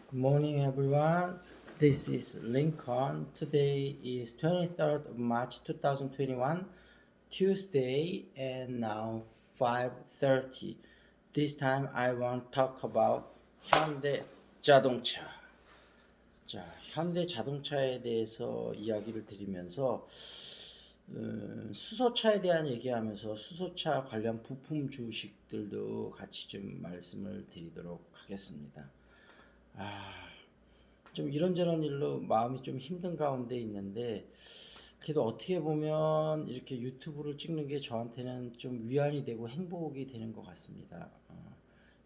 Good morning, everyone. This is Lincoln. Today is 23rd of March 2021, Tuesday, and now 5:30. This time I want to talk about 현대 자동차. 자, 현대 자동차에 대해서 이야기를 드리면서 수소차에 대한 얘기하면서 수소차 관련 부품 주식들도 같이 좀 말씀을 드리도록 하겠습니다. 좀 이런저런 일로 마음이 좀 힘든 가운데 있는데, 그래도 어떻게 보면 이렇게 유튜브를 찍는 게 저한테는 좀 위안이 되고 행복이 되는 것 같습니다.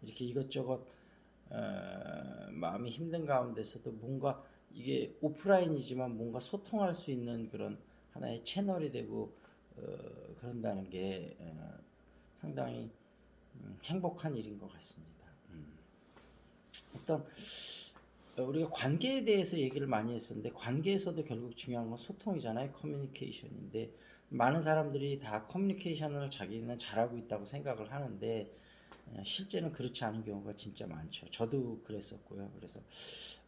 이렇게 이것저것 마음이 힘든 가운데서도 뭔가 이게 오프라인이지만 뭔가 소통할 수 있는 그런 하나의 채널이 되고 그런다는 게 상당히 행복한 일인 것 같습니다. 어떤 우리가 관계에 대해서 얘기를 많이 했었는데, 관계에서도 결국 중요한 건 소통이잖아요. 커뮤니케이션인데, 많은 사람들이 다 커뮤니케이션을 자기는 잘하고 있다고 생각을 하는데 실제는 그렇지 않은 경우가 진짜 많죠. 저도 그랬었고요. 그래서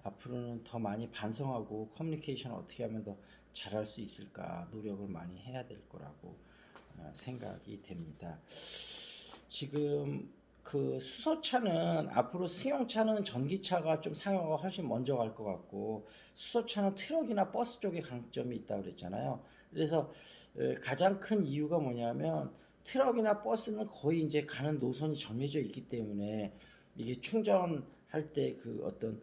앞으로는 더 많이 반성하고 커뮤니케이션을 어떻게 하면 더 잘할 수 있을까 노력을 많이 해야 될 거라고 생각이 됩니다. 지금 그 수소차는 앞으로 승용차는 전기차가 좀 상용화가 훨씬 먼저 갈 것 같고, 수소차는 트럭이나 버스 쪽에 강점이 있다고 그랬잖아요. 그래서 가장 큰 이유가 뭐냐면, 트럭이나 버스는 거의 이제 가는 노선이 정해져 있기 때문에 이게 충전할 때 그 어떤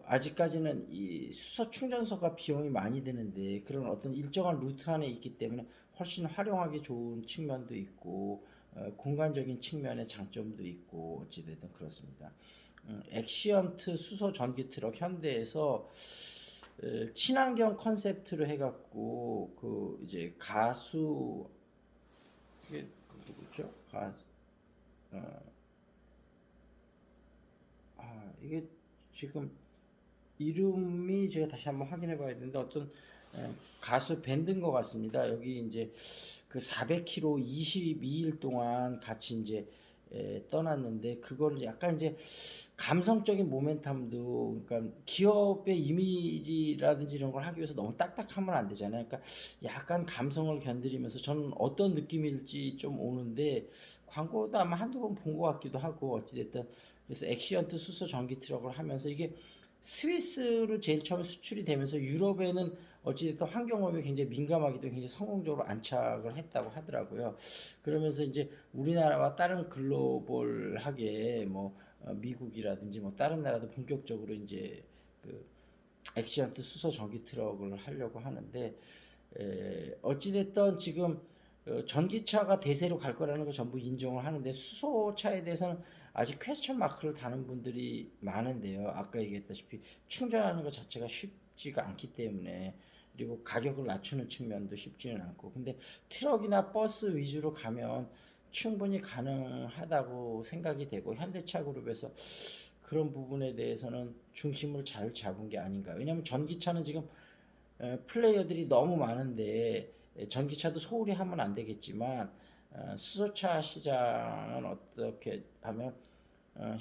아직까지는 이 수소 충전소가 비용이 많이 드는데, 그런 어떤 일정한 루트 안에 있기 때문에 훨씬 활용하기 좋은 측면도 있고 공간적인 측면의 장점도 있고 어찌됐든 그렇습니다. 엑시언트 수소 전기 트럭 현대에서 친환경 컨셉트로 해갖고 그 이제 가수, 이게 누구죠? 어, 이게 지금 이름이 제가 다시 한번 확인해 봐야 되는데, 어떤 가수 밴드인 것 같습니다. 여기 이제 그 400km 22일 동안 같이 이제 떠났는데, 그거를 약간 이제 감성적인 모멘텀도, 그러니까 기업의 이미지라든지 이런 걸 하기 위해서 너무 딱딱하면 안 되잖아요. 그러니까 약간 감성을 견드리면서 저는 어떤 느낌일지 좀 오는데, 광고도 아마 한두 번 본 것 같기도 하고 어찌됐든. 그래서 엑시언트 수소 전기 트럭을 하면서 이게 스위스로 제일 처음에 수출이 되면서 유럽에는 어찌됐든 환경오염에 굉장히 민감하기 때문에 굉장히 성공적으로 안착을 했다고 하더라고요. 그러면서 이제 우리나라와 다른 글로벌하게 뭐 미국이라든지 뭐 다른 나라도 본격적으로 이제 그 엑시언트 수소 전기 트럭을 하려고 하는데, 어찌됐든 지금 전기차가 대세로 갈 거라는 거 전부 인정을 하는데, 수소차에 대해서는 아직 퀘스천 마크를 다는 분들이 많은데요. 아까 얘기했다시피 충전하는 것 자체가 쉽지가 않기 때문에, 그리고 가격을 낮추는 측면도 쉽지는 않고, 근데 트럭이나 버스 위주로 가면 충분히 가능하다고 생각이 되고, 현대차 그룹에서 그런 부분에 대해서는 중심을 잘 잡은 게 아닌가. 왜냐하면 전기차는 지금 플레이어들이 너무 많은데, 전기차도 소홀히 하면 안 되겠지만 수소차 시장은 어떻게 하면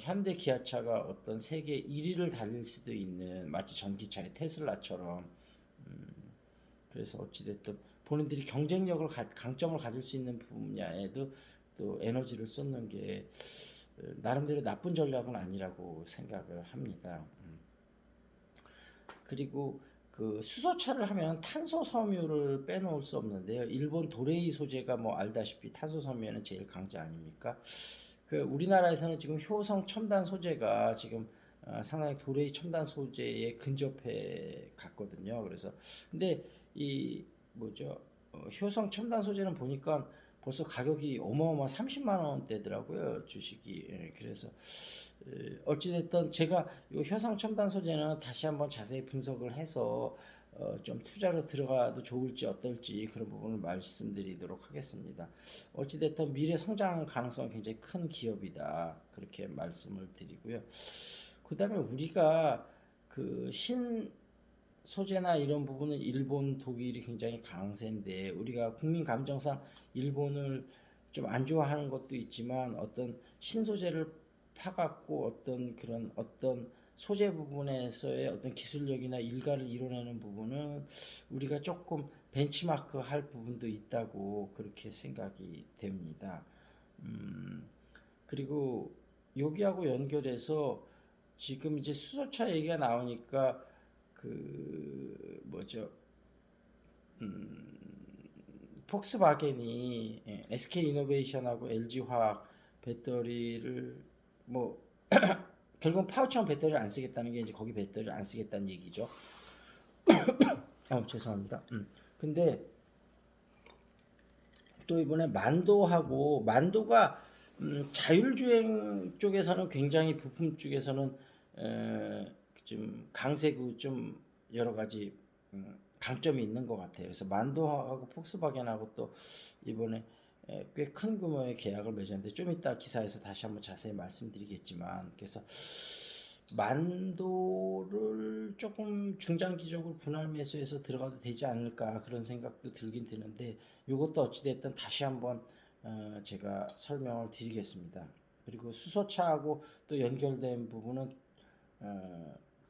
현대 기아차가 어떤 세계 1위를 달릴 수도 있는, 마치 전기차의 테슬라처럼. 그래서 어찌됐든 본인들이 경쟁력을 강점을 가질 수 있는 분야에도 또 에너지를 쏟는 게 나름대로 나쁜 전략은 아니라고 생각을 합니다. 그리고 그 수소차를 하면 탄소 섬유를 빼놓을 수 없는데요. 일본 도레이 소재가 뭐 알다시피 탄소 섬유에는 제일 강자 아닙니까? 그 우리나라에서는 지금 효성 첨단 소재가 지금 상당히 도레이 첨단 소재에 근접해 갔거든요. 그래서 근데 이 뭐죠? 효성 첨단 소재는 보니까 벌써 가격이 어마어마 30만 원대더라고요, 주식이. 그래서 어찌됐든 제가 이 효성 첨단 소재는 다시 한번 자세히 분석을 해서 좀 투자로 들어가도 좋을지 어떨지 그런 부분을 말씀드리도록 하겠습니다. 어찌됐든 미래 성장 가능성이 굉장히 큰 기업이다, 그렇게 말씀을 드리고요. 그 다음에 우리가 그 소재나 이런 부분은 일본, 독일이 굉장히 강세인데, 우리가 국민 감정상 일본을 좀 안 좋아하는 것도 있지만, 어떤 신소재를 파갖고 어떤 그런 어떤 소재 부분에서의 어떤 기술력이나 일가를 이뤄내는 부분은 우리가 조금 벤치마크 할 부분도 있다고 그렇게 생각이 됩니다. 그리고 여기하고 연결해서 지금 이제 수소차 얘기가 나오니까 그 뭐죠? 폭스바겐이 SK 이노베이션하고 LG 화학 배터리를 뭐 결국은 파우치형 배터리를 안 쓰겠다는 게 이제 거기 배터리를 안 쓰겠다는 얘기죠. 죄송합니다. 근데 또 이번에 만도가 자율주행 쪽에서는 굉장히 부품 쪽에서는 좀 강세고 좀 여러 가지 강점이 있는 것 같아요. 그래서 만도하고 폭스바겐하고 또 이번에 꽤 큰 규모의 계약을 맺었는데 좀 이따 기사에서 다시 한번 자세히 말씀드리겠지만, 그래서 만도를 조금 중장기적으로 분할 매수해서 들어가도 되지 않을까 그런 생각도 들긴 드는데, 이것도 어찌됐든 다시 한번 제가 설명을 드리겠습니다. 그리고 수소차하고 또 연결된 부분은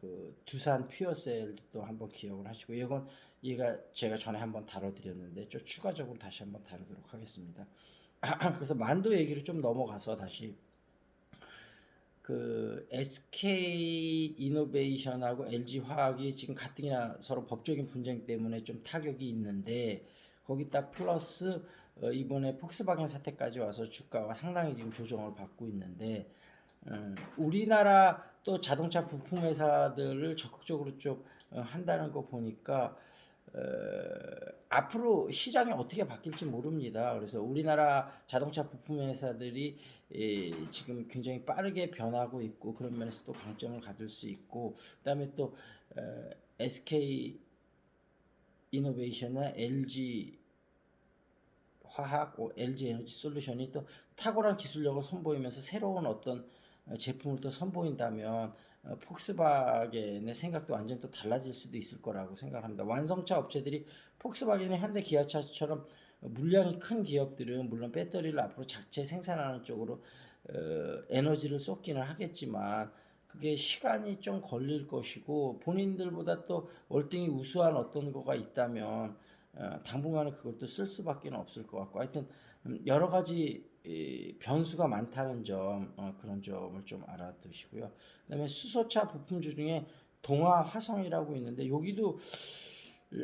그 두산 퓨어셀도 또 한번 기억을 하시고, 이건 제가 전에 한번 다뤄드렸는데 좀 추가적으로 다시 한번 다루도록 하겠습니다. 그래서 만도 얘기를 좀 넘어가서 다시 그 SK 이노베이션하고 LG 화학이 지금 가뜩이나 서로 법적인 분쟁 때문에 좀 타격이 있는데, 거기다 플러스 이번에 폭스바겐 사태까지 와서 주가가 상당히 지금 조정을 받고 있는데, 우리나라 또 자동차 부품 회사들을 적극적으로 좀 한다는 거 보니까 앞으로 시장이 어떻게 바뀔지 모릅니다. 그래서 우리나라 자동차 부품 회사들이 지금 굉장히 빠르게 변하고 있고, 그런 면에서 또 강점을 가질 수 있고, 그다음에 또 SK 이노베이션이나 LG 화학, LG 에너지 솔루션이 또 탁월한 기술력을 선보이면서 새로운 어떤 제품을 또 선보인다면 폭스바겐의 생각도 완전 또 달라질 수도 있을 거라고 생각합니다. 완성차 업체들이 폭스바겐의 현대 기아차처럼 물량이 큰 기업들은 물론 배터리를 앞으로 자체 생산하는 쪽으로 에너지를 쏟기는 하겠지만, 그게 시간이 좀 걸릴 것이고, 본인들보다 또 월등히 우수한 어떤 거가 있다면 당분간은 그걸 또 쓸 수밖에 없을 것 같고, 하여튼 여러 가지 변수가 많다는 점, 그런 점을 좀 알아두시고요. 그다음에 수소차 부품 중에 동아 화성이라고 있는데, 여기도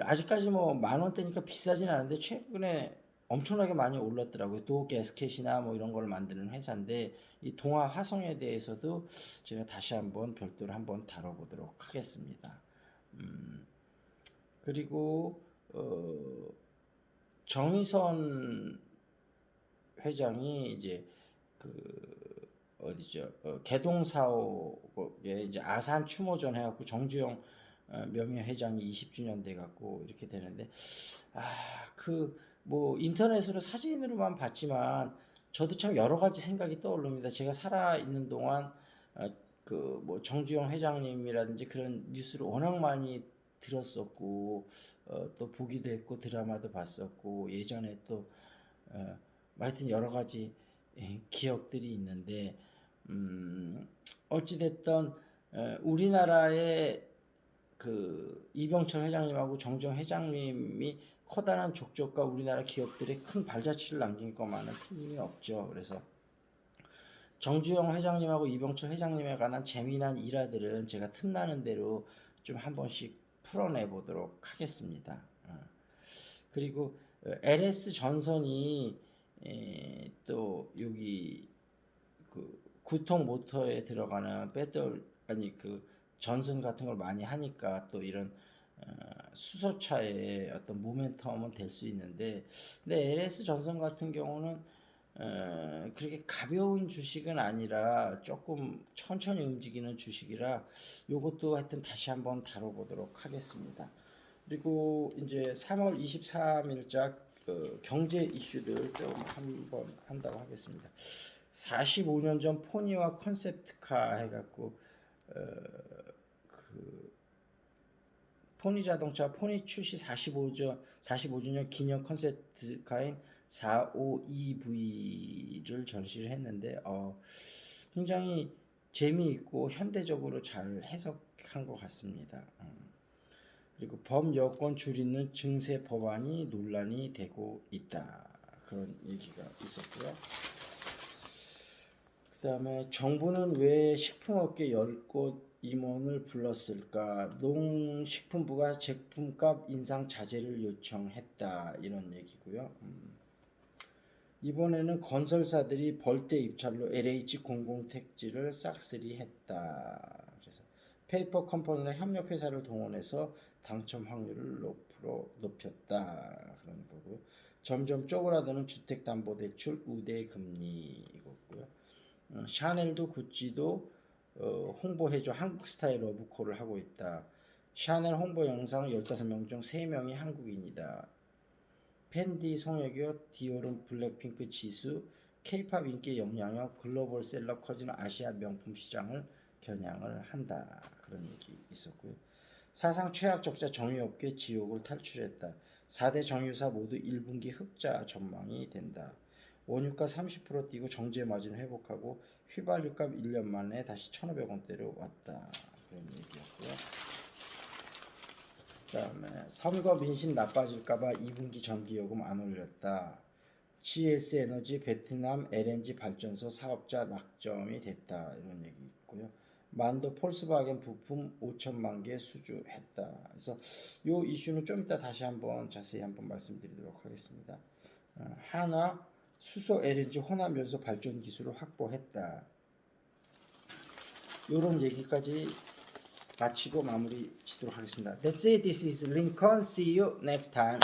아직까지 뭐 10,000원대니까 비싸진 않은데 최근에 엄청나게 많이 올랐더라고요. 도 가스켓이나 뭐 이런 걸 만드는 회사인데, 이 동아 화성에 대해서도 제가 다시 한번 별도로 한번 다뤄보도록 하겠습니다. 그리고 정의선 회장이 이제 그 어디죠? 개동사옥에 이제 아산 추모전 해갖고 정주영 명예회장이 20주년 돼갖고 이렇게 되는데, 그 뭐 인터넷으로 사진으로만 봤지만 저도 참 여러 가지 생각이 떠오릅니다. 제가 살아 있는 동안 그 뭐 정주영 회장님이라든지 그런 뉴스를 워낙 많이 들었었고, 또 보기도 했고 드라마도 봤었고, 예전에 또 하여튼 여러 가지 기억들이 있는데, 어찌됐든 우리나라의 그 이병철 회장님하고 정주영 회장님이 커다란 족적과 우리나라 기업들의 큰 발자취를 남긴 것만은 틀림이 없죠. 그래서 정주영 회장님하고 이병철 회장님에 관한 재미난 일화들은 제가 틈나는 대로 좀 한 번씩 풀어내 보도록 하겠습니다. 그리고 LS 전선이 또 여기 그 구통 모터에 들어가는 배터리, 아니 그 전선 같은 걸 많이 하니까 또 이런 수소차의 어떤 모멘텀은 될 수 있는데, 근데 LS 전선 같은 경우는 그렇게 가벼운 주식은 아니라 조금 천천히 움직이는 주식이라 요것도 하여튼 다시 한번 다뤄보도록 하겠습니다. 그리고 이제 3월 23일자 경제 이슈들 좀 한번 한다고 하겠습니다. 45년 전 포니와 컨셉트카 해갖고 그 포니 자동차 포니 출시 45주년 기념 컨셉트카인 452V를 전시를 했는데 굉장히 재미있고 현대적으로 잘 해석한 것 같습니다. 그리고 범여권 줄이는 증세 법안이 논란이 되고 있다. 그런 얘기가 있었고요. 그 다음에 정부는 왜 식품업계 10곳 임원을 불렀을까? 농식품부가 제품값 인상 자제를 요청했다. 이런 얘기고요. 이번에는 건설사들이 벌떼 입찰로 LH 공공택지를 싹쓸이 했다. 그래서 페이퍼 컴퍼니나 협력회사를 동원해서 당첨 확률을 높였다. 그런 거고요. 점점 쪼그라드는 주택담보대출 우대금리 이거고요. 샤넬도 구찌도 홍보해줘 한국 스타일 러브콜을 하고 있다. 샤넬 홍보 영상 15명 중 3명이 한국인이다. 팬디 송혜교, 디올은 블랙핑크 지수, K-팝 인기 영향력, 글로벌 셀럽 커지는 아시아 명품 시장을 겨냥을 한다. 그런 얘기 있었고요. 사상 최악 적자 정유업계 지옥을 탈출했다. 4대 정유사 모두 1분기 흑자 전망이 된다. 원유가 30% 뛰고 정제 마진 회복하고 휘발유값 1년 만에 다시 1,500원대로 왔다. 그런 얘기였고요. 그다음에 선거 민심 나빠질까봐 2분기 전기요금 안 올렸다. GS에너지 베트남 LNG 발전소 사업자 낙점이 됐다. 이런 얘기 있고요. 만도 폴스바겐 부품 5천만 개 수주했다. 그래서 이 이슈는 좀 이따 다시 한번 자세히 한번 말씀드리도록 하겠습니다. 한화 수소 LNG 혼합 연소 발전 기술을 확보했다. 이런 얘기까지 마치고 마무리 짓도록 하겠습니다. That's it. This is Lincoln. See you next time.